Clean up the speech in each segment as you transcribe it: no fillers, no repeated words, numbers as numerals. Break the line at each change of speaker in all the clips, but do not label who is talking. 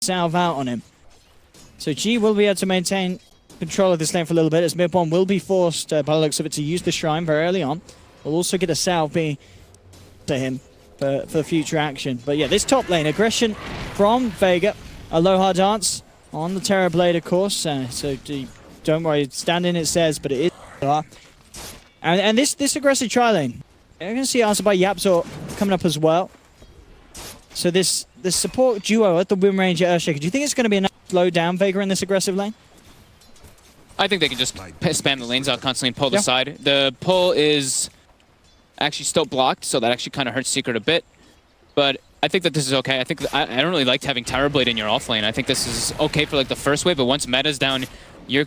salve out on him. So G will be able to maintain control of this lane for a little bit, as mid-1 will be forced, by the looks of it, to use the Shrine very early on. We'll also get a salve be to him for future action. But yeah, this top lane, aggression from Vega. Aloha dance on the Terrorblade, of course. So don't worry, stand in, it says, but it is. And this aggressive tri-lane. You're going to see answered by Yapzor coming up as well. So this support duo at the Wind Ranger Earthshaker, do you think it's going to be enough to slow down Vega in this aggressive lane?
I think they can just spam the lanes out constantly and pull the side. The pull is actually still blocked, so that actually kind of hurts Secret a bit. But I think that this is okay. I think I don't really like having Terrorblade in your off lane. I think this is okay for like the first wave, but once meta's down, you're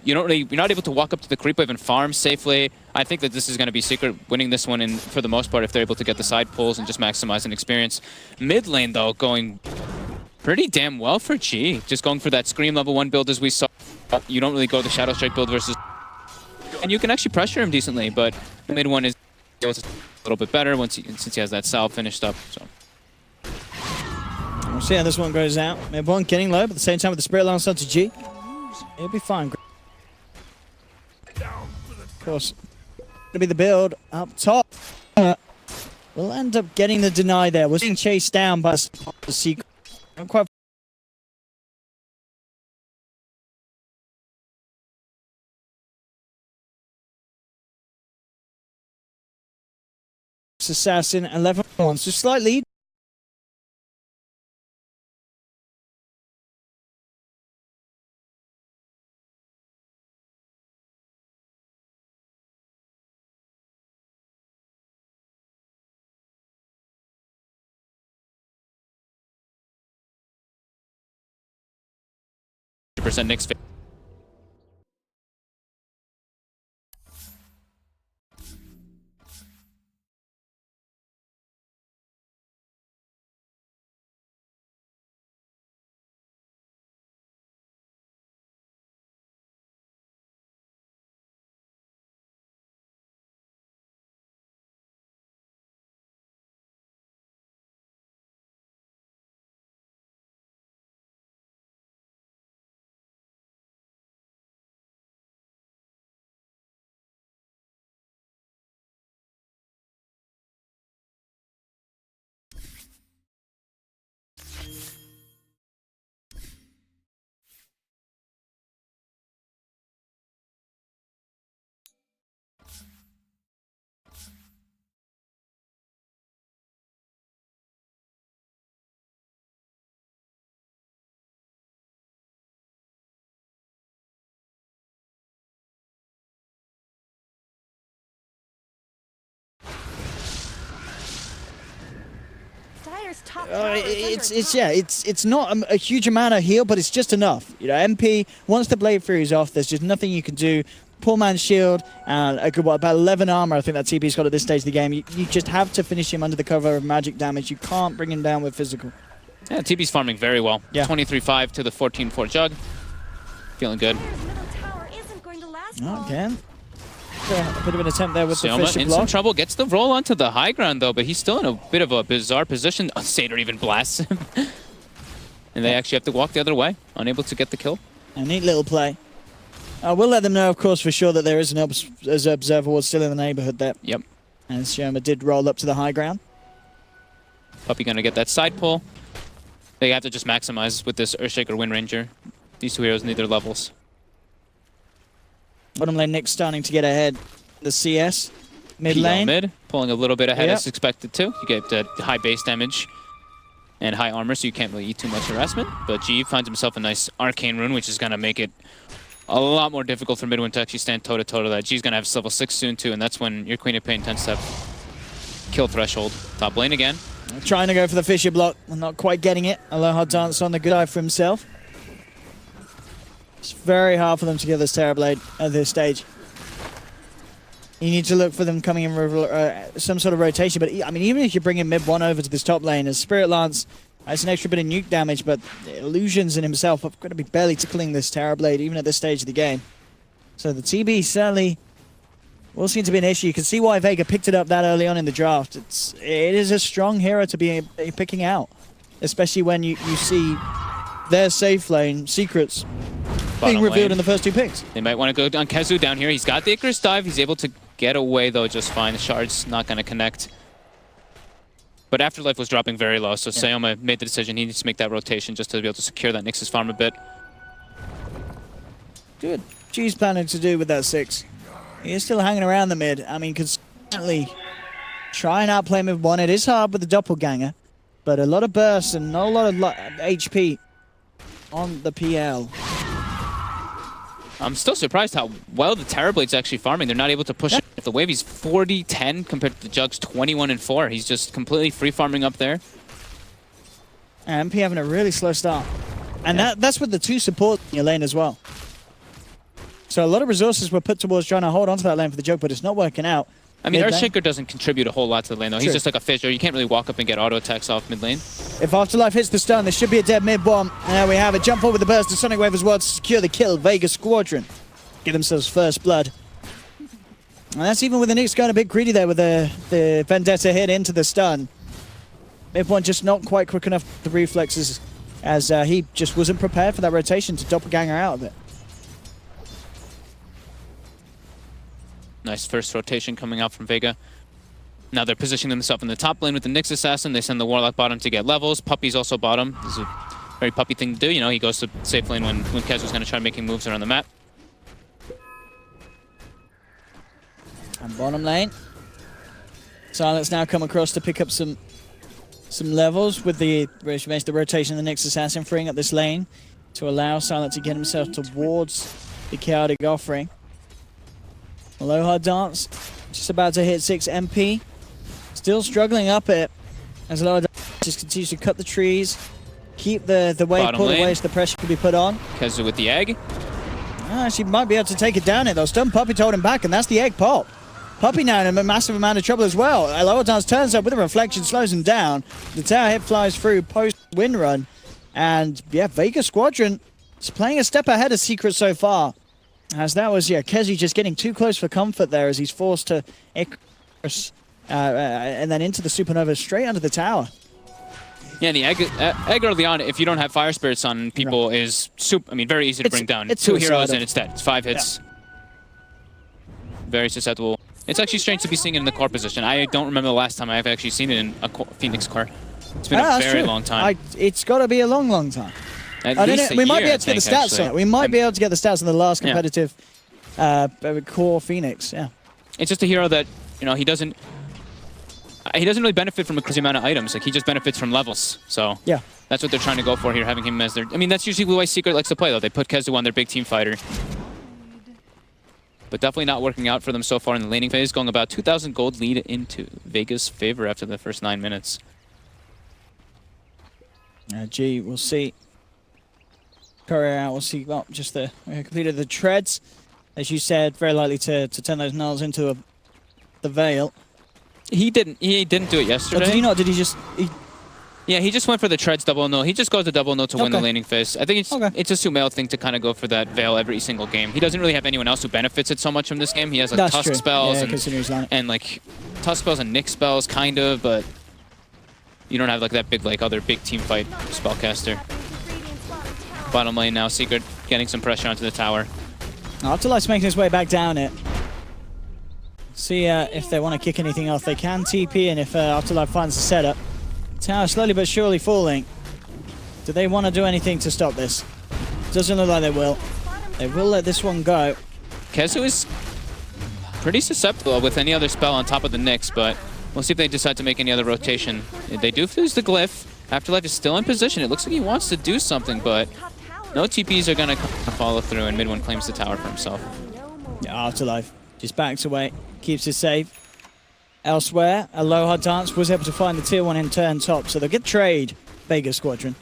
not able to walk up to the creep wave and farm safely. I think that this is going to be Secret winning this one in for the most part if they're able to get the side pulls and just maximize an experience. Mid lane though going pretty damn well for G. Just going for that Scream level 1 build as we saw. You don't really go the Shadow Strike build versus, and you can actually pressure him decently, but the mid one is a little bit better since he has that salve finished up. So
we'll see how this one goes out. Mid one getting low, but at the same time with the Spirit Lance onto G, it'll be fine. Of course, it'll be the build up top. We'll end up getting the deny there. We're being chased down by the Secret. Not quite. Assassin 11-1, so slightly.
% Nick's fit.
It's not a huge amount of heal, but it's just enough. You know, MP, once the Blade Fury's off, there's just nothing you can do. Poor man's shield, and a good, about 11 armor, I think that TP's got at this stage of the game. You just have to finish him under the cover of magic damage. You can't bring him down with physical.
Yeah, TP's farming very well.
Yeah.
23-5 to the 14-4 Jug. Feeling good.
Okay. A bit of an attempt there with the
Soma
Fisher
in
block.
some trouble, gets the roll onto the high ground though, but he's still in a bit of a bizarre position. Satyr even blasts him. And they actually have to walk the other way, unable to get the kill.
A neat little play. We'll let them know, of course, for sure that there is an observer ward still in the neighborhood there.
Yep.
And Soma did roll up to the high ground.
Puppey gonna get that side pull. They have to just maximize with this Earthshaker Wind Ranger. These two heroes need their levels.
Bottom lane, Nick starting to get ahead. The CS. Mid lane.
Mid, pulling a little bit ahead as expected to. You get high base damage and high armor, so you can't really eat too much harassment. But G finds himself a nice Arcane Rune, which is going to make it a lot more difficult for Midwin to actually stand toe-to-toe to that. G's going to have level 6 soon, too, and that's when your Queen of Pain tends to have kill threshold. Top lane again.
Trying to go for the Fisher block, and not quite getting it. Aloha dance on the good eye for himself. It's very hard for them to get this Terrorblade at this stage. You need to look for them coming in some sort of rotation, but I mean, even if you bring in mid-1 over to this top lane, as Spirit Lance has an extra bit of nuke damage, but Illusions in himself are going to be barely tickling this Terrorblade, even at this stage of the game. So the TB certainly will seem to be an issue. You can see why Vega picked it up that early on in the draft. It is a strong hero to be picking out, especially when you see their safe lane secrets being revealed in the first 2 picks.
They might want to go on Kezu down here. He's got the Icarus dive. He's able to get away, though, just fine. The shard's not going to connect. But Afterlife was dropping very low, so Sayoma made the decision. He needs to make that rotation just to be able to secure that Nyx's farm a bit. Good.
G's planning to do with that 6. He is still hanging around the mid. I mean, consistently try and outplay mid 1. It is hard with the doppelganger, but a lot of bursts and not a lot of HP on the PL.
I'm still surprised how well the Terrablade's actually farming. They're not able to push it. The wave, he's 40-10 compared to Jug's 21-4. He's just completely free farming up there.
And MP having a really slow start. And that's with the 2 supports in your lane as well. So a lot of resources were put towards trying to hold onto that lane for the Jug, but it's not working out.
I mean, Earthshaker doesn't contribute a whole lot to the lane, though. He's just like a fissure. You can't really walk up and get auto attacks off mid lane.
If Afterlife hits the stun, there should be a dead mid bomb. And there we have it. Jump forward with the burst of Sonic Wave as well to secure the kill. Vega Squadron get themselves first blood. And that's even with the Nyx going a bit greedy there with the Vendetta hit into the stun. Mid one just not quite quick enough with the reflexes as he just wasn't prepared for that rotation to doppelganger out of it.
Nice first rotation coming out from Vega. Now they're positioning themselves in the top lane with the Nyx Assassin. They send the Warlock bottom to get levels. Puppy's also bottom. This is a very Puppy thing to do. You know, he goes to safe lane when Kezu's going to try making moves around the map.
And bottom lane. Silence now come across to pick up some levels with the rotation of the Nyx Assassin, freeing up this lane to allow Silent to get himself towards the chaotic offering. Aloha Dance, just about to hit 6 MP. Still struggling up it as Aloha Dance just continues to cut the trees, keep the wave pulled away so the pressure can be put on.
Kezu with the egg.
She might be able to take it down here though. Stun Puppy told him back, and that's the egg pop. Puppy now in a massive amount of trouble as well. Aloha Dance turns up with a reflection, slows him down. The tower hit flies through post-win run. And yeah, Vega Squadron is playing a step ahead of Secret so far. As that was, Kezi just getting too close for comfort there as he's forced to Icarus and then into the Supernova straight under the tower.
Yeah, the egg early on, if you don't have Fire Spirits on people, is very easy to bring down.
It's
2 heroes and it's dead. It's 5 hits.
Yeah.
Very susceptible. It's actually strange to be seeing it in the core position. I don't remember the last time I've actually seen it in a Phoenix core. It's been a very long time.
It's got to be a long, long time. We might be able to get the stats on it. We might be able to get the stats on the last competitive core Phoenix. Yeah,
it's just a hero that he doesn't really benefit from a crazy amount of items. Like he just benefits from levels. So
yeah,
that's what they're trying to go for here, having him as their. I mean, that's usually the way Secret likes to play, though. They put Kezu on their big team fighter, but definitely not working out for them so far in the laning phase. Going about 2,000 gold lead into Vega's favor after the first 9 minutes.
G, we'll see. Courier out, we'll see. Well, just completed the treads, as you said, very likely to turn those nulls into the Veil.
He didn't do it yesterday.
Oh, did he not? Did he just?
Yeah, he just went for the treads double null. He just goes to double null to win the laning phase. I think it's a Sumail thing to kind of go for that Veil every single game. He doesn't really have anyone else who benefits it so much from this game. He has like Tusk spells and like Tusk spells and Nyx spells kind of, but you don't have like that big other big team fight spellcaster. Bottom lane now, Secret getting some pressure onto the tower.
Afterlife's making his way back down it. See if they want to kick anything off. They can TP, and if Afterlife finds the setup. Tower slowly but surely falling. Do they want to do anything to stop this? Doesn't look like they will. They will let this one go.
Kezu is pretty susceptible with any other spell on top of the Nyx, but we'll see if they decide to make any other rotation. They do fuse the glyph. Afterlife is still in position. It looks like he wants to do something, but no TPs are going to follow through, and mid one claims the tower for himself.
Yeah, Afterlife just backs away, keeps it safe. Elsewhere, Aloha Dance was able to find the tier 1 in turn top, so they'll get trade, Vega Squadron.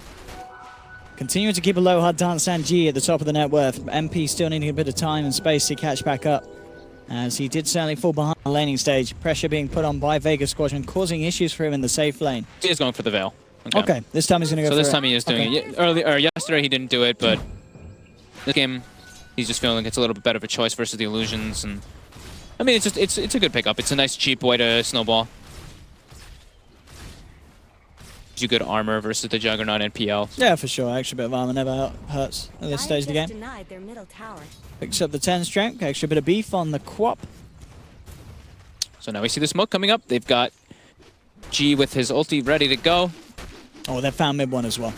Continuing to keep Aloha Dance and G at the top of the net worth. MP still needing a bit of time and space to catch back up, as he did certainly fall behind the laning stage. Pressure being put on by Vega Squadron, causing issues for him in the safe lane.
He is going for the Veil.
Okay, this time he's going to go for it.
So this time he is doing it. Yesterday he didn't do it, but this game he's just feeling like it's a little bit better of a choice versus the illusions. And I mean, it's a good pickup. It's a nice cheap way to snowball. you good armor versus the Juggernaut and PL.
Yeah, for sure. Extra bit of armor never hurts at this stage of the game. Picks up the 10 strength, extra bit of beef on the Quap.
So now we see the smoke coming up. They've got G with his ulti ready to go.
Oh, they found mid one as well.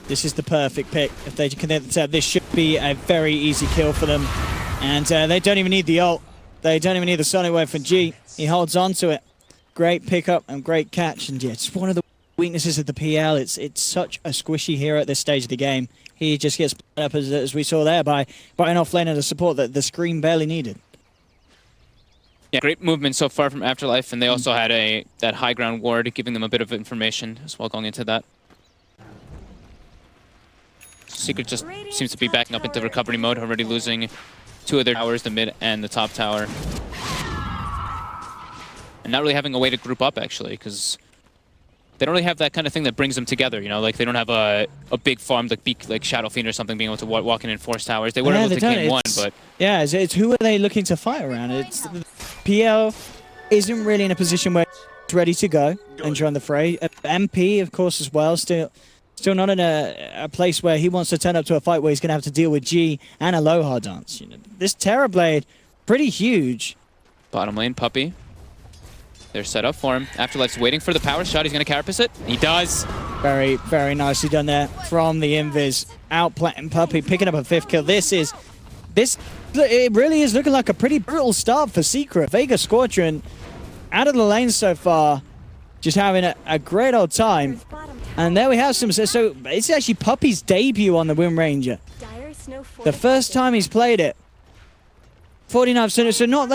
This is the perfect pick. If they can, this should be a very easy kill for them. And they don't even need the ult. They don't even need the Sonic Wave from G. He holds on to it. Great pickup and great catch. And yeah, it's one of the weaknesses of the PL. It's such a squishy hero at this stage of the game. He just gets blown up, as we saw there, by an offlaner to support that the screen barely needed.
Yeah, great movement so far from Afterlife, and they also had that high ground ward, giving them a bit of information as well going into that. Secret just seems to be backing up into recovery mode, already losing 2 of their towers, the mid and the top tower. And not really having a way to group up, actually, because they don't really have that kind of thing that brings them together, you know? Like, they don't have a big farm like Shadow Fiend or something being able to walk in and force towers. They were able to gain one, but...
Yeah, it's who are they looking to fight around? It's PL isn't really in a position where it's ready to go and join the fray. MP, of course, as well, still not in a place where he wants to turn up to a fight where he's going to have to deal with G and Aloha dance. You know, this Terrorblade, pretty huge.
Bottom lane, Puppey. They're set up for him. Afterlife's waiting for the power shot. He's going to carapace it. He does.
Very, very nicely done there from the Invis. Outplaying Puppey, picking up a 5th kill. It really is looking like a pretty brutal start for Secret. Vega Squadron out of the lane so far, just having a great old time. And there we have some. So it's actually Puppey's debut on the Wind Ranger. The first time he's played it. 49%, so not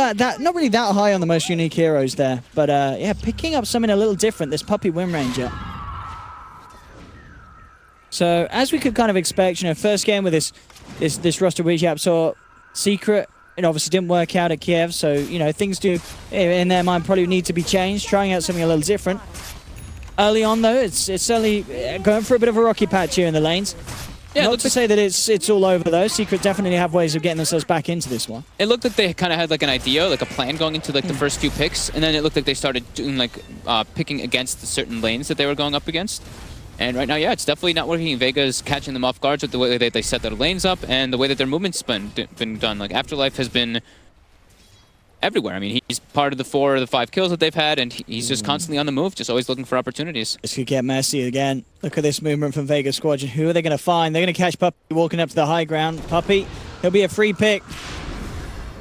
really that high on the most unique heroes there. But yeah, picking up something a little different, this Puppey Wind Ranger. So as we could kind of expect, you know, first game with this roster recap, saw Secret, it obviously didn't work out at Kiev, so you know, things do in their mind probably need to be changed, trying out something a little different. Early on though, it's certainly going for a bit of a rocky patch here in the lanes. Yeah, not to say that it's all over though. Secret definitely have ways of getting themselves back into this one.
It looked like they kind of had like an idea, like a plan going into like the first few picks, and then it looked like they started doing like picking against the certain lanes that they were going up against. And right now, yeah, it's definitely not working. Vega's catching them off guard with the way they set their lanes up and the way that their movement's been done. Like Afterlife has been everywhere. I mean, he's part of the 4 or the 5 kills that they've had, and he's just constantly on the move, just always looking for opportunities.
This could get messy again. Look at this movement from Vega Squadron. Who are they going to find? They're going to catch Puppey walking up to the high ground. Puppey, he'll be a free pick.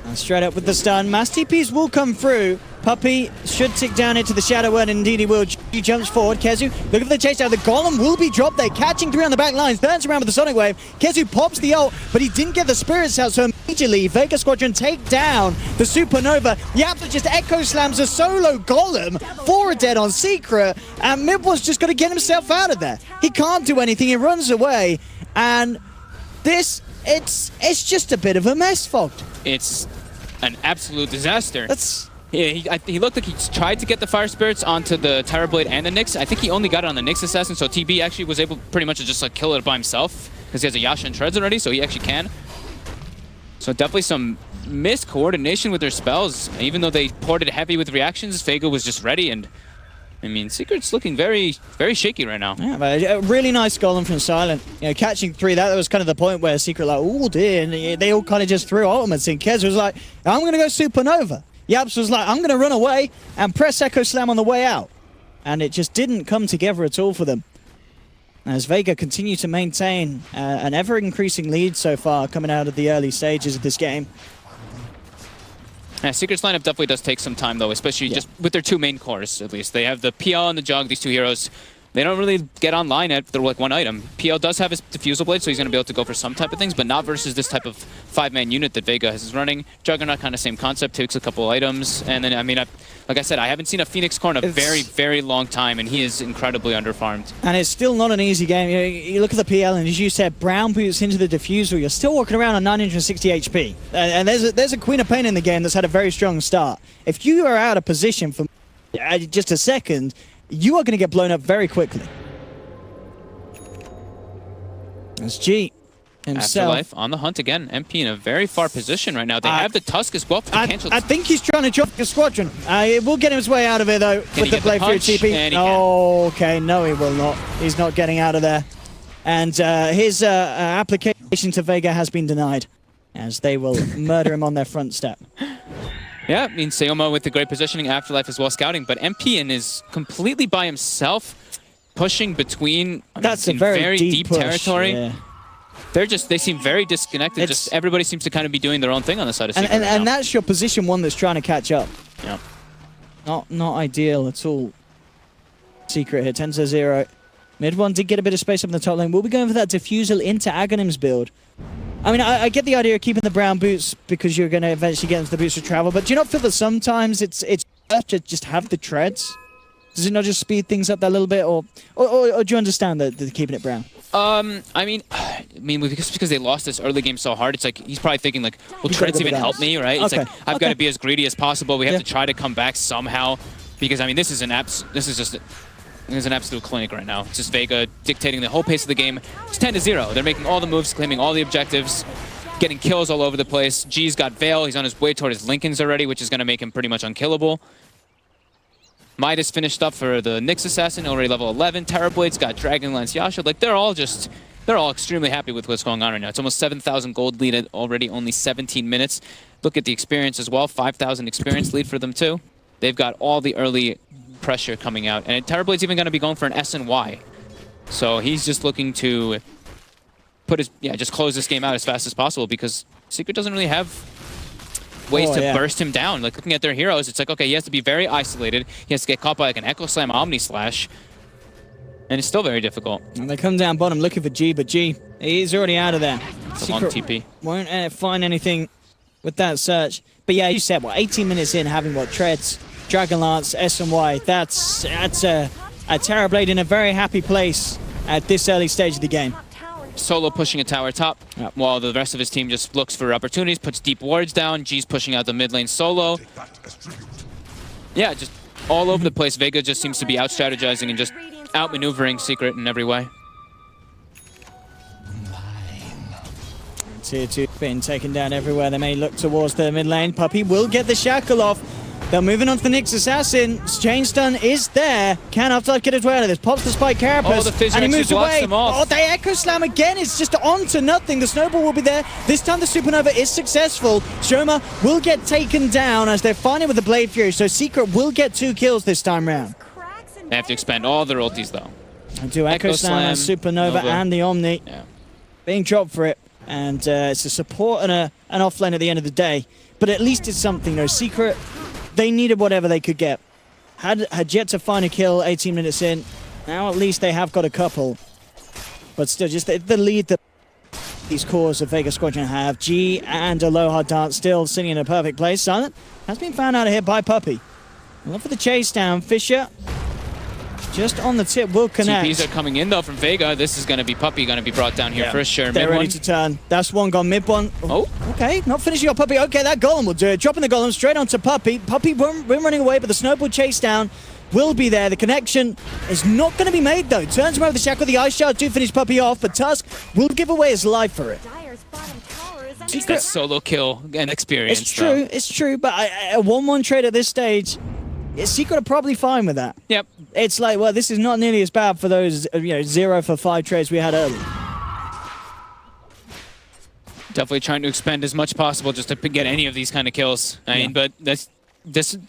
And straight up with the stun. Mass TPs will come through. Puppey should tick down into the Shadow Word, and indeed he will. He jumps forward. Kezu, look at the chase down. The Golem will be dropped there, catching 3 on the back lines, turns around with the Sonic Wave. Kezu pops the ult, but he didn't get the Spirits out, so immediately Vega Squadron take down the Supernova. Yapsa just Echo Slams a solo Golem, 4 dead on Secret, and Mid was just going to get himself out of there. He can't do anything, he runs away, and this, it's just a bit of a mess, Fogged.
It's an absolute disaster. Yeah, he looked like he tried to get the Fire Spirits onto the Terrorblade and the Nyx. I think he only got it on the Nyx Assassin, so TB actually was able pretty much to just like kill it by himself because he has a Yasha and Shreds already, so he actually can. So definitely some missed coordination with their spells. Even though they ported heavy with reactions, Vega was just ready, and I mean, Secret's looking very, very shaky right now.
Yeah, but a really nice Golem from Silent. You know, catching 3, that was kind of the point where Secret like, oh dear, and they all kind of just threw ultimates in. Kez was like, I'm going to go Supernova. Yaps was like, I'm going to run away and press Echo Slam on the way out. And it just didn't come together at all for them. As Vega continue to maintain an ever-increasing lead so far coming out of the early stages of this game.
Yeah, Secret's lineup definitely does take some time, though, especially just with their 2 main cores, at least. They have the PL and the Jog, these 2 heroes. They don't really get online at their like 1 item. PL does have his Diffusal Blade, so he's going to be able to go for some type of things, but not versus this type of 5-man unit that Vega is running. Juggernaut, kind of same concept, takes a couple items. And then, I mean, like I said, I haven't seen a Phoenix Core in a very, very long time, and he is incredibly underfarmed.
And it's still not an easy game. You look at the PL, and as you said, Brown boots into the Diffusal. You're still walking around on 960 HP. And there's a Queen of Pain in the game that's had a very strong start. If you are out of position for just a second, you are going to get blown up very quickly. As G himself.
Afterlife on the hunt again. MP in a very far position right now. They have the Tusk as well for the cancel.
I think he's trying to drop the Squadron. It will get his way out of it, though, with the Blade Fury TP. Oh, okay. No, he will not. He's not getting out of there. And his application to Vega has been denied, as they will murder him on their front step.
Yeah, I mean, Sayoma with the great positioning, Afterlife as well scouting, but MP is completely by himself, pushing between
That's a very deep push,
territory.
Yeah.
They seem very disconnected. Just everybody seems to kind of be doing their own thing on the side of Secret
and that's your position one that's trying to catch up.
Yeah.
Not ideal at all. Secret here, 10-0. Mid one did get a bit of space up in the top lane. We'll be going for that diffusal into Aghanim's build. I mean, I get the idea of keeping the brown boots because you're going to eventually get into the boots of travel, but do you not feel that sometimes it's better to just have the treads? Does it not just speed things up that little bit, or do you understand that they're keeping it brown?
I mean, because they lost this early game so hard, it's like he's probably thinking like, will treads even help me, right? It's like I've got to be as greedy as possible. We have to try to come back somehow, because I mean, this is an absolute clinic right now. It's just Vega dictating the whole pace of the game. It's 10-0. They're making all the moves, claiming all the objectives, getting kills all over the place. G's got Veil. He's on his way toward his Lincolns already, which is going to make him pretty much unkillable. Midas finished up for the Nyx Assassin, already level 11. Terrablade's got Dragonlance Yasha. Like, they're all extremely happy with what's going on right now. It's almost 7,000 gold lead already, only 17 minutes. Look at the experience as well. 5,000 experience lead for them too. They've got all the early pressure coming out. And Terrablade's even going to be going for an SNY. So he's just looking to just close this game out as fast as possible, because Secret doesn't really have ways to burst him down. Like, looking at their heroes, it's like, okay, he has to be very isolated. He has to get caught by like an Echo Slam Omni Slash. And it's still very difficult.
And they come down bottom looking for G, but G, he's already out of there.
It's a long TP.
Won't find anything with that search. But yeah, you said, 18 minutes in, having treads, Dragonlance, SNY. That's a Terrorblade in a very happy place at this early stage of the game.
Solo pushing a tower top, while the rest of his team just looks for opportunities, puts deep wards down. G's pushing out the mid lane solo. Yeah, just all over the place. Vega just seems to be out-strategizing and just outmaneuvering Secret in every way.
Tier 2 being taken down everywhere. They may look towards the mid lane. Puppey will get the shackle off. They're moving on to the Nyx Assassin. Chain stun is there. Can Afterlife get his way out of this? Pops the spike Carapace, and he moves away. Oh, the Echo Slam again. It's just on to nothing. The Snowball will be there. This time the Supernova is successful. Shoma will get taken down as they're fighting with the Blade Fury, so Secret will get 2 kills this time round.
They have to expend all their ultis, though.
And do Echo Slam, and Supernova,
Nova,
and the Omni.
Yeah.
Being dropped for it. And it's a support and an offlane at the end of the day. But at least it's something, though. Secret, they needed whatever they could get. Had yet to find a kill 18 minutes in. Now at least they have got a couple. But still, just the lead that these cores of Vega Squadron have. G and Aloha Dance still sitting in a perfect place. Silent has been found out of here by Puppey. Look for the chase down. Fisher just on the tip will connect.
TPs are coming in though from Vega. This is going to be Puppey going to be brought down here for sure.
They're ready to turn. That's one gone. Mid one. Oh, okay. Not finishing off Puppey. Okay, that Golem will do it. Dropping the Golem straight onto Puppey. Puppey won't running away, but the Snowball chase down will be there. The connection is not going to be made though. Turns him over the shackle. The Ice Shard to finish Puppey off, but Tusk will give away his life for it.
It's that solo kill and experience.
It's true. It's true. But a 1-1 trade at this stage, Secret are probably fine with that.
Yep.
It's like, well, this is not nearly as bad for those 0 for 5 trades we had earlier.
Definitely trying to expend as much possible just to get any of these kind of kills. I mean, but this.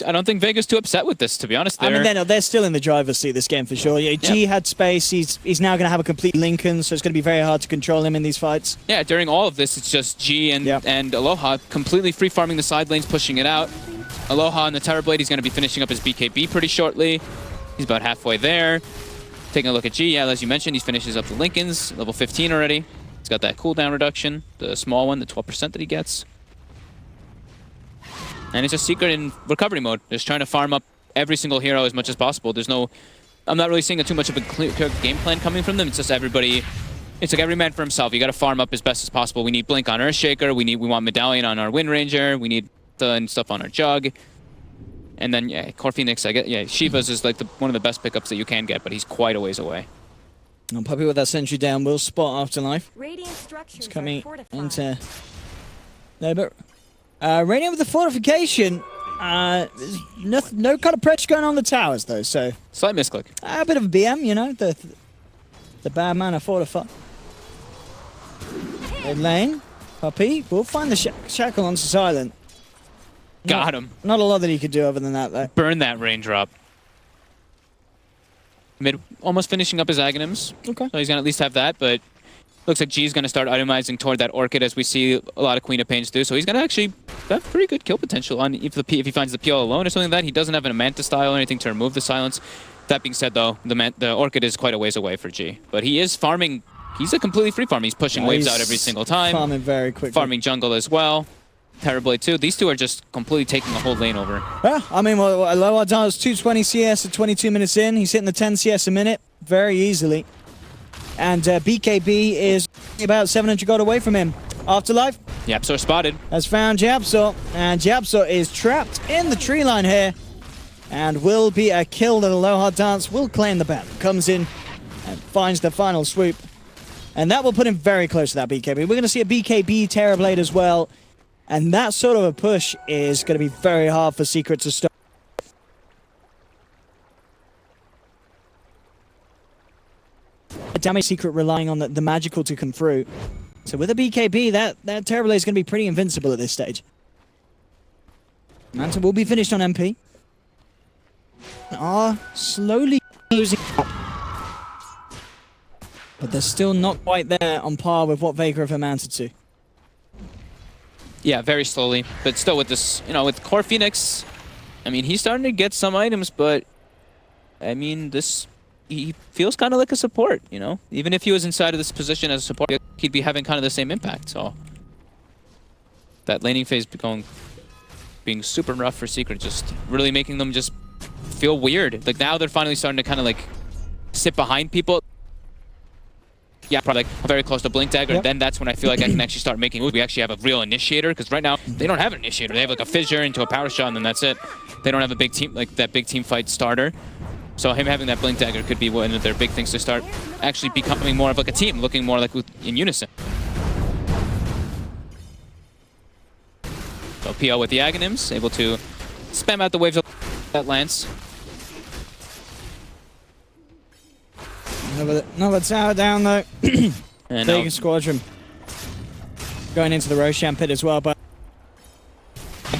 I don't think Vega's too upset with this, to be honest.
They're still in the driver's seat this game for sure. Yeah, G had space. He's now going to have a complete Lincoln, so it's going to be very hard to control him in these fights.
Yeah, during all of this, it's just G and Aloha completely free farming the side lanes, pushing it out. Aloha on the Terrorblade, he's going to be finishing up his BKB pretty shortly. He's about halfway there. Taking a look at G, as you mentioned, he finishes up the Lincolns, level 15 already. He's got that cooldown reduction, the small one, the 12% that he gets. And it's just Secret in recovery mode, just trying to farm up every single hero as much as possible. I'm not really seeing too much of a clear game plan coming from them. It's just everybody, it's like every man for himself. You got to farm up as best as possible. We need Blink on Earthshaker. We want Medallion on our Wind Ranger. We need and stuff on our Jug. And then, Core Phoenix, Shiva's is like one of the best pickups that you can get, but he's quite a ways away.
And Puppy with that sentry down will spot Afterlife.
Radiant structures
It's
are
coming
fortified.
into Nobar. Radiant with the fortification. There's no kind of pressure going on the towers though, so
Slight misclick.
a bit of a BM, you know, the bad man of fortify. Mid lane, Puppy will find the shackle onto Silent.
Got him.
Not a lot that he could do other than that though.
Burn that raindrop. Mid almost finishing up his Aghanims.
Okay.
So he's going to at least have that, but looks like G's going to start itemizing toward that Orchid as we see a lot of Queen of Pains do. So he's going to actually have pretty good kill potential on if he finds the PL alone or something like that. He doesn't have an Manta style or anything to remove the silence. That being said though, the Orchid is quite a ways away for G. But he is farming. He's a completely free farm. He's pushing waves out every single time.
Farming very quickly.
Farming jungle as well. Terrorblade too. These two are just completely taking the whole lane over.
Yeah, I mean, low odds 220 CS at 22 minutes in. He's hitting the 10 CS a minute very easily. And BKB is about 700 gold away from him. Afterlife
Yapsor spotted.
has found Japsor, and Japsor is trapped in the tree line here. And will be a kill that Aloha Dance will claim the bat. Comes in and finds the final swoop. And that will put him very close to that BKB. We're going to see a BKB Terrorblade as well. And that sort of a push is going to be very hard for Secret to stop. Damage Secret relying on the magical to come through. So with a BKB, that Terrorblade is going to be pretty invincible at this stage. Manta will be finished on MP. Are slowly losing up. But they're still not quite there on par with what Vega have amounted to.
Yeah, very slowly, but still with this, you know, with Core Phoenix, I mean, he's starting to get some items, but I mean, he feels kind of like a support, you know? Even if he was inside of this position as a support, he'd be having kind of the same impact, so. That laning phase being super rough for Secret, just really making them just feel weird. Like now they're finally starting to kind of like sit behind people. Yeah, probably like very close to Blink Dagger, and then that's when I feel like I can actually start making moves. We actually have a real initiator, because right now they don't have an initiator. They have like a fissure into a power shot, and then that's it. They don't have a big team, like that big team fight starter. So him having that Blink Dagger could be one of their big things to start actually becoming more of like a team, looking more like in unison. So PL with the Aghanims, able to spam out the waves of that Lance.
Another tower down though.
And
Vega Squadron going into the Roshan pit as well, but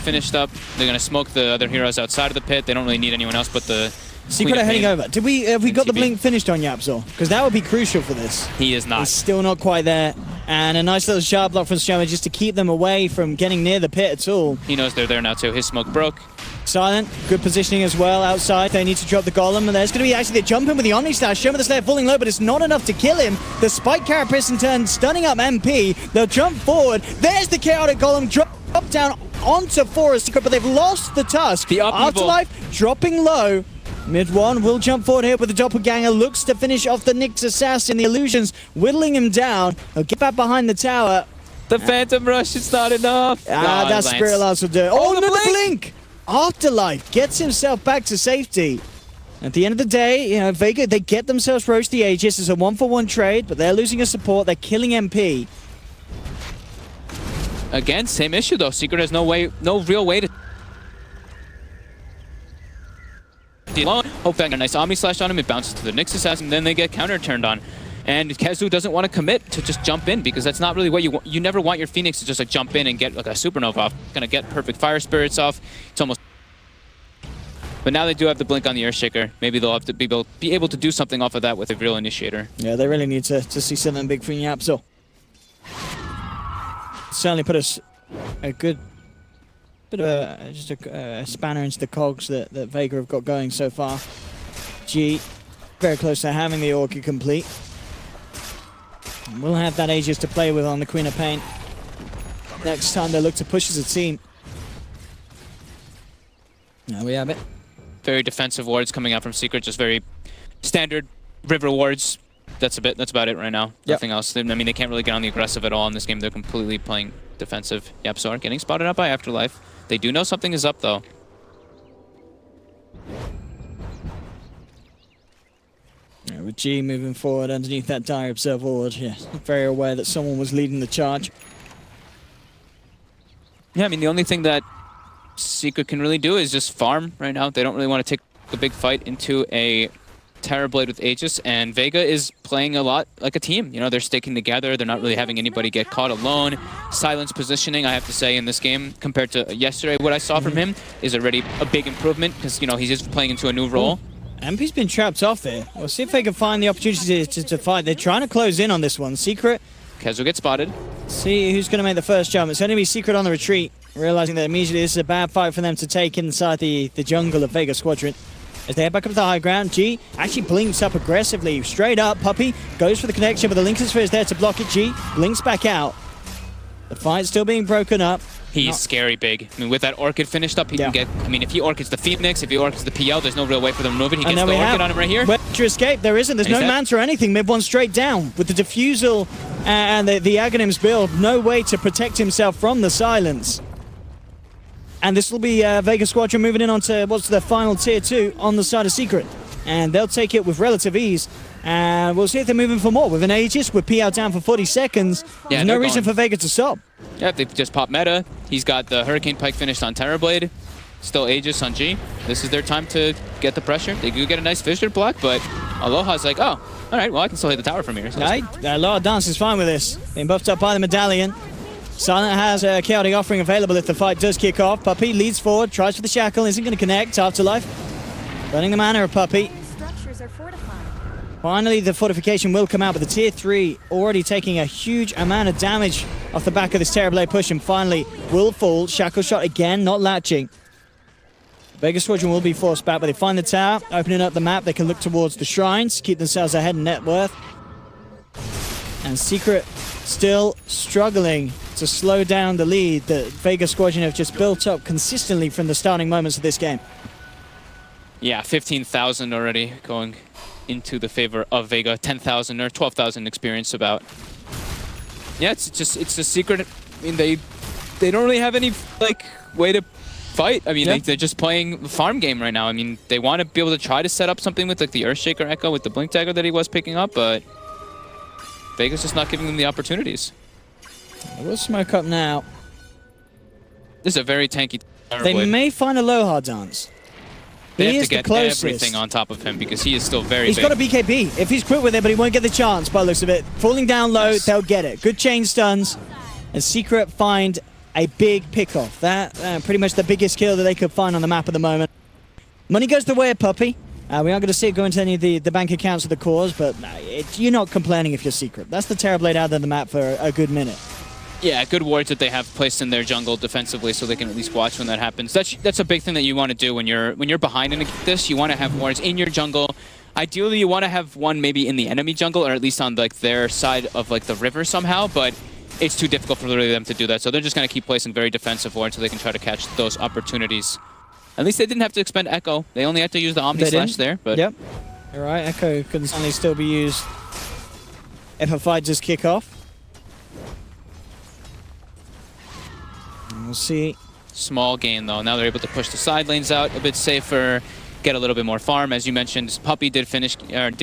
finished up. They're going to smoke the other heroes outside of the pit. They don't really need anyone else but the
Secret are heading over. Have we got the
NCB.
blink finished on Yapzor? Because that would be crucial for this.
He is not.
He's still not quite there. And a nice little sharp block from Strummer just to keep them away from getting near the pit at all.
He knows they're there now too. His smoke broke.
Silent, good positioning as well outside. They need to drop the golem, and there's going to be actually the jump in with the Omni Slash. Show me the Slayer falling low, but it's not enough to kill him. The Spike Carapace in turn stunning up MP. They'll jump forward. There's the Chaotic Golem drop down onto Forest Secret, but they've lost the Tusk.
The upheaval.
Afterlife dropping low. Mid one will jump forward here with the Doppelganger. Looks to finish off the Nyx Assassin. The illusions whittling him down. He'll get back behind the tower.
The Phantom Rush is not enough.
That
Lance.
Spirit Lance will do it.
Oh,
Oh,
the
no, the
blink!
blink! Afterlife gets himself back to safety. At the end of the day, you know, Vega, they get themselves Roast the Aegis. It's a 1-for-1 trade, but they're losing a support. They're killing MP.
Again, same issue though. Secret has no real way to deal alone. Hope that a nice Omni Slash on him. It bounces to the Nyx Assassin, then they get counter turned on. And Kezu doesn't want to commit to just jump in, because that's not really what you want. You never want your Phoenix to just like jump in and get like a supernova off. Gonna get perfect Fire Spirits off. It's almost. But now they do have the blink on the Earthshaker. Maybe they'll have to be able to do something off of that with a real initiator.
Yeah, they really need to see something big from Yapzor. Certainly put us a good bit of a spanner into the cogs that Vega have got going so far. G, very close to having the Orchid complete. We'll have that Aegis to play with on the Queen of Pain. Next time they look to push as a team. There we have it.
Very defensive wards coming out from Secret, just very standard river wards. That's about it right now.
Yep.
Nothing else. I mean, they can't really get on the aggressive at all in this game. They're completely playing defensive. Yapzor getting spotted out by Afterlife. They do know something is up though.
Yeah, with G moving forward underneath that dire observer ward, yeah, very aware that someone was leading the charge.
Yeah, I mean, the only thing that Secret can really do is just farm right now. They don't really want to take a big fight into a Terrorblade with Aegis, and Vega is playing a lot like a team. You know, they're sticking together. They're not really having anybody get caught alone. Silence positioning, I have to say, in this game, compared to yesterday, what I saw from him is already a big improvement because, you know, he's just playing into a new role.
MP's been trapped off here. We'll see if they can find the opportunity to fight. They're trying to close in on this one. Secret.
Kez will get spotted.
See who's going to make the first jump. It's going to be Secret on the retreat, realizing that immediately this is a bad fight for them to take inside the jungle of Vega Squadron. As they head back up to the high ground, G actually blinks up aggressively. Straight up, Puppey goes for the connection, but the Lincoln Sphere is there to block it. G blinks back out. The fight's still being broken up.
He's scary big. I mean, with that Orchid finished up, he can get... I mean, if he Orchids the Phoenix, if he Orchids the PL, there's no real way for them to move it. He gets the Orchid on him right here.
Where to escape? There isn't. There's no Manta or anything. Mid one straight down. With the Diffusal and the Aghanims build, no way to protect himself from the silence. And this will be Vega Squadron moving in onto what's the final tier 2 on the side of Secret. And they'll take it with relative ease. And we'll see if they're moving for more. With an Aegis, with PL down for 40 seconds, there's no reason for Vega to stop.
Yeah, they just pop meta. He's got the Hurricane Pike finished on Terrorblade. Still Aegis on G. This is their time to get the pressure. They do get a nice Fissure block, but Aloha's like, oh, all right, well, I can still hit the tower from here. So
Aloha Dance is fine with this. Being buffed up by the Medallion. Silent has a chaotic offering available if the fight does kick off. Puppey leads forward, tries for the shackle, isn't going to connect. Afterlife. Burning the mana of Puppey.
Structures are fortified.
Finally, the fortification will come out, but the tier 3 already taking a huge amount of damage off the back of this Terrorblade push, and finally will fall. Shackle shot again, not latching. Vega Squadron will be forced back, but they find the tower, opening up the map. They can look towards the shrines, keep themselves ahead in net worth. And Secret still struggling to slow down the lead that Vega Squadron have just built up consistently from the starting moments of this game.
Yeah, 15,000 already going into the favor of Vega. 10,000 or 12,000 experience about. Yeah, it's a Secret. I mean, they don't really have any like way to fight. I mean, they're just playing the farm game right now. I mean, they want to be able to try to set up something with like the Earthshaker Echo with the Blink Dagger that he was picking up, but Vega's just not giving them the opportunities.
We'll smoke up now.
This is a very tanky Terrorblade.
They may find Aloha Dance.
They have to get everything on top of him because he is still very big.
He's got a BKB. If he's quit with it, but he won't get the chance by the looks of it. Falling down low, they'll get it. Good chain stuns. And Secret find a big pickoff. That pretty much the biggest kill that they could find on the map at the moment. Money goes the way of Puppey. We aren't going to see it go into any of the bank accounts of the cause, but you're not complaining if you're Secret. That's the Terrorblade out of the map for a good minute.
Yeah, good wards that they have placed in their jungle defensively so they can at least watch when that happens. That's a big thing that you want to do when you're behind in this. You want to have wards in your jungle. Ideally, you want to have one maybe in the enemy jungle or at least on like their side of like the river somehow, but it's too difficult for them to do that. So they're just going to keep placing very defensive wards so they can try to catch those opportunities. At least they didn't have to expend Echo. They only had to use the Omni Slash there. But
yep, you're right. Echo can certainly still be used if a fight does kick off. We'll see.
Small gain though. Now they're able to push the side lanes out a bit safer, get a little bit more farm. As you mentioned, Puppey did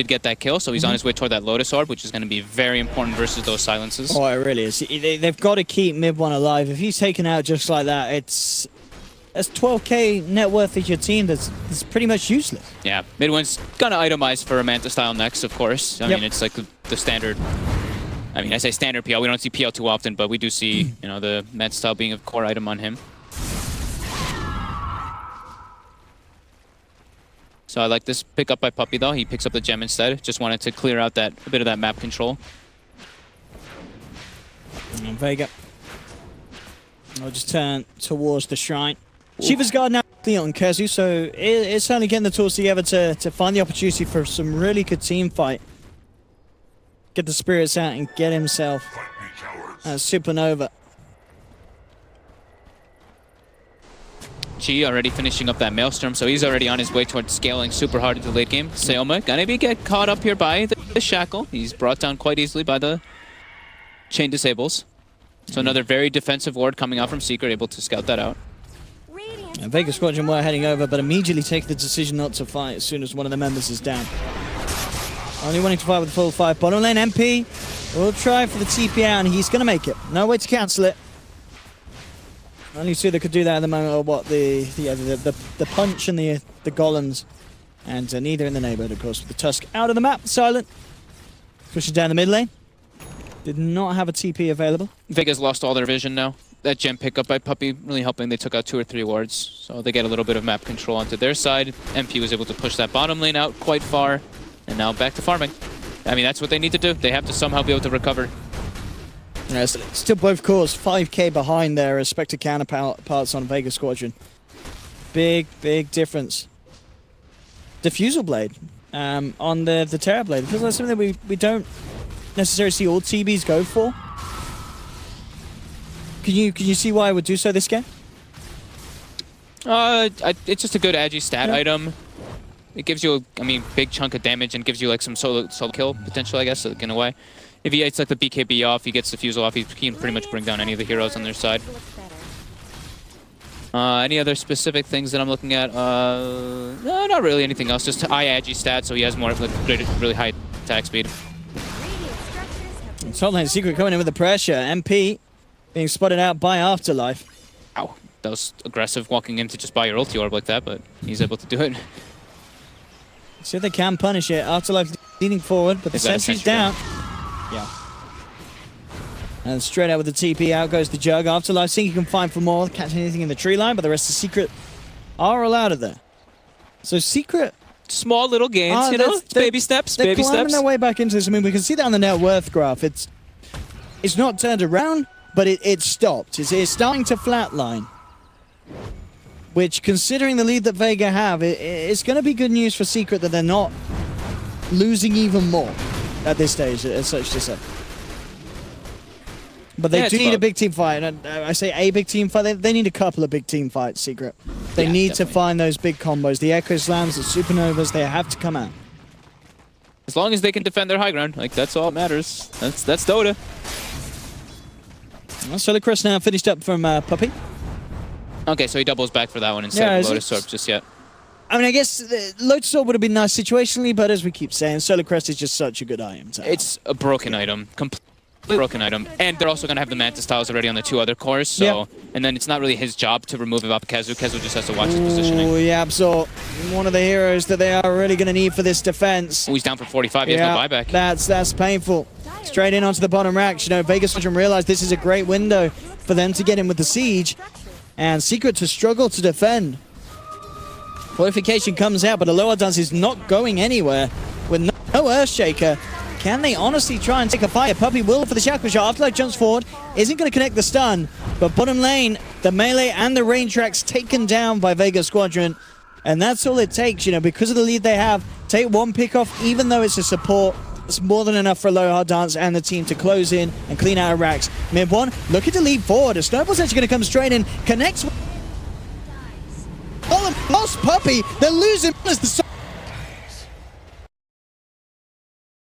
get that kill, so he's on his way toward that Lotus Orb, which is going to be very important versus those silences.
Oh, it really is. They've got to keep mid one alive. If he's taken out just like that, that's 12k net worth of your team that's pretty much useless.
Yeah, mid one's going to itemize for a Manta style next, of course. I mean, it's like the standard. I mean, I say standard PL. We don't see PL too often, but we do see, you know, the Manta style being a core item on him. So I like this pick up by Puppey, though. He picks up the gem instead. Just wanted to clear out a bit of that map control.
And Vega. I'll just turn towards the shrine. Shiva's Guard now on Kezu, so it's certainly getting the tools together to find the opportunity for some really good team fight. Get the spirits out and get himself Supernova.
Chi already finishing up that Maelstrom, so he's already on his way towards scaling super hard into the late game. Seoma gonna get caught up here by the Shackle. He's brought down quite easily by the Chain Disables. So another very defensive ward coming out from Secret, able to scout that out.
And Vega Squadron were heading over, but immediately take the decision not to fight as soon as one of the members is down. Only wanting to fight with the full 5. Bottom lane, MP will try for the TP out, and he's going to make it. No way to cancel it. Only two that could do that at the moment are what the punch and the golems, and neither in the neighborhood, of course. With the Tusk out of the map, silent, pushing down the mid lane. Did not have a TP available.
Vega's lost all their vision now. That gem pickup by Puppey really helping. They took out 2 or 3 wards, so they get a little bit of map control onto their side. MP was able to push that bottom lane out quite far, and now back to farming. I mean, that's what they need to do. They have to somehow be able to recover.
Yeah, still both cores 5k behind their respective counterparts on Vega Squadron. Big difference. Diffusal Blade on the Terror Blade. Feels like something that we don't necessarily see all TBs go for. Can you see why I would do so this game?
It's just a good agi stat item. It gives you a big chunk of damage and gives you like some solo kill potential, I guess, like, in a way. If he gets like the BKB off, he gets the Fusel off, he can pretty much bring down any of the heroes on their side. Any other specific things that I'm looking at? No, not really anything else. Just high agi stat, so he has more like really high attack speed.
Top lane Secret coming in with the pressure. MP being spotted out by Afterlife.
Ow, that was aggressive walking in to just buy your ulti orb like that, but he's able to do it.
See if they can punish it. Afterlife leaning forward, but the Sensi's down. Yeah. And straight out with the TP, out goes the Jug. Afterlife seeing he can find for more, catch anything in the tree line, but the rest of Secret are all out of there. So Secret...
Small little gains, you know? It's baby steps,
they're
baby
climbing
steps.
their way back into this. I mean, we can see that on the net worth graph. It's not turned around, but it's stopped. It's starting to flatline. Which, considering the lead that Vega have, it's going to be good news for Secret that they're not losing even more at this stage, as such to say. But they do need a big team fight, and I say a big team fight. They need a couple of big team fights, Secret. They need to find those big combos. The Echo Slams, the Supernovas, they have to come out.
As long as they can defend their high ground, like, that's all that matters. That's Dota.
Well, Solar Crest now finished up from Puppey.
Okay, so he doubles back for that one instead of Lotus Orb just yet.
I mean, I guess Lotus Orb would have been nice situationally, but as we keep saying, Solar Crest is just such a good item to have.
It's a broken item. Completely broken item. And they're also going to have the Mantis tiles already on the 2 other cores, so... And then it's not really his job to remove it off Kezu. Kezu just has to watch his positioning.
Oh, yeah, so one of the heroes that they are really going to need for this defense.
Oh, he's down for 45. He has no buyback.
That's painful. Straight in onto the bottom racks. You know, Vega Squadron realized this is a great window for them to get in with the siege. And Secret to struggle to defend. Fortification comes out, but the lower dance is not going anywhere. With no Earthshaker, can they honestly try and take a fire? Puppey will for the Shackle Shot. Afterlife jumps forward, isn't going to connect the stun. But bottom lane, the melee and the range tracks taken down by Vega Squadron. And that's all it takes, you know, because of the lead they have. Take one pick off, even though it's a support. It's more than enough for a low hard dance and the team to close in and clean out of racks. Mid one, looking to lead forward. A snowball's actually going to come straight in, connects with... Oh, lost Puppey. They're losing as the